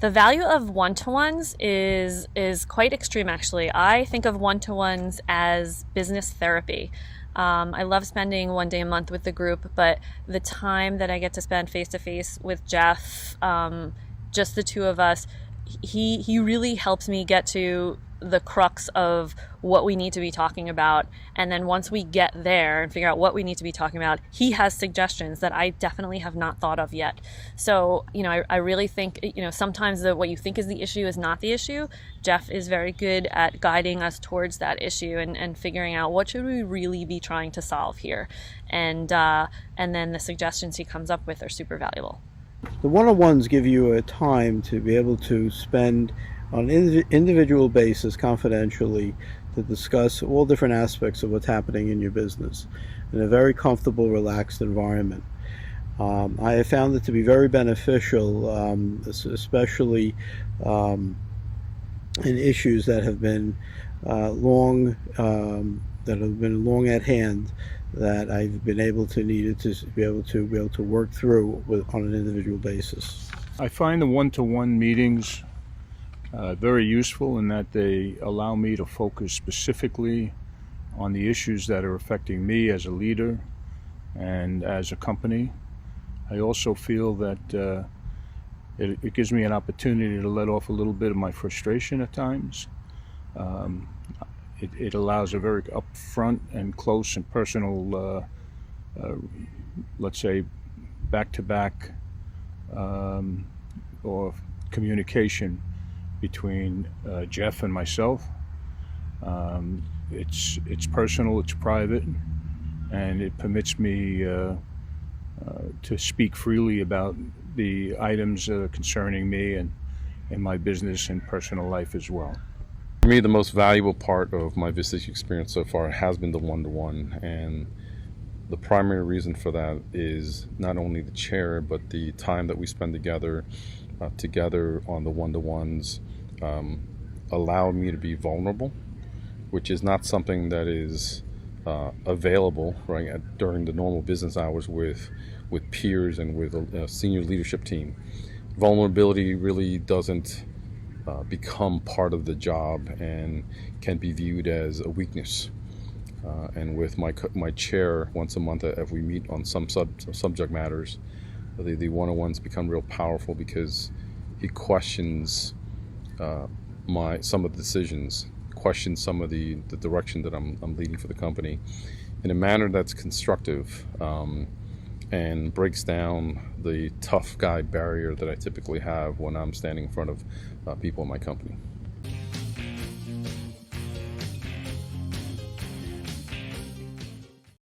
The value of one-to-ones is quite extreme, actually. I think of one-to-ones as business therapy. I love spending 1 day a month with the group, but the time that I get to spend face to face with Jeff, just the two of us, he really helps me get to the crux of what we need to be talking about. And then once we get there and figure out what we need to be talking about, he has suggestions that I definitely have not thought of yet. So, I really think, sometimes what you think is the issue is not the issue. Jeff is very good at guiding us towards that issue and figuring out what should we really be trying to solve here. And then the suggestions he comes up with are super valuable. The one-on-ones give you a time to be able to spend on an individual basis confidentially to discuss all different aspects of what's happening in your business in a very comfortable, relaxed environment. I have found it to be very beneficial, especially in issues that have been long at hand, that I've been able to needed to be able to work through on an individual basis. I find the one-to-one meetings very useful in that they allow me to focus specifically on the issues that are affecting me as a leader and as a company. I also feel that it gives me an opportunity to let off a little bit of my frustration at times. It allows a very upfront and close and personal, let's say, back-to-back or communication between Jeff and myself. It's personal, it's private, and it permits me to speak freely about the items concerning me and my business and personal life as well. For me, the most valuable part of my Vistage experience so far has been the one-to-one, and the primary reason for that is not only the chair, but the time that we spend together on the one-to-ones allowed me to be vulnerable, which is not something that is available during the normal business hours with peers and with a senior leadership team. Vulnerability really doesn't become part of the job and can be viewed as a weakness. And with my chair once a month, if we meet on some subject matters, the one-on-ones become real powerful because he questions some of the decisions, questions some of the direction that I'm leading for the company in a manner that's constructive, and breaks down the tough guy barrier that I typically have when I'm standing in front of people in my company.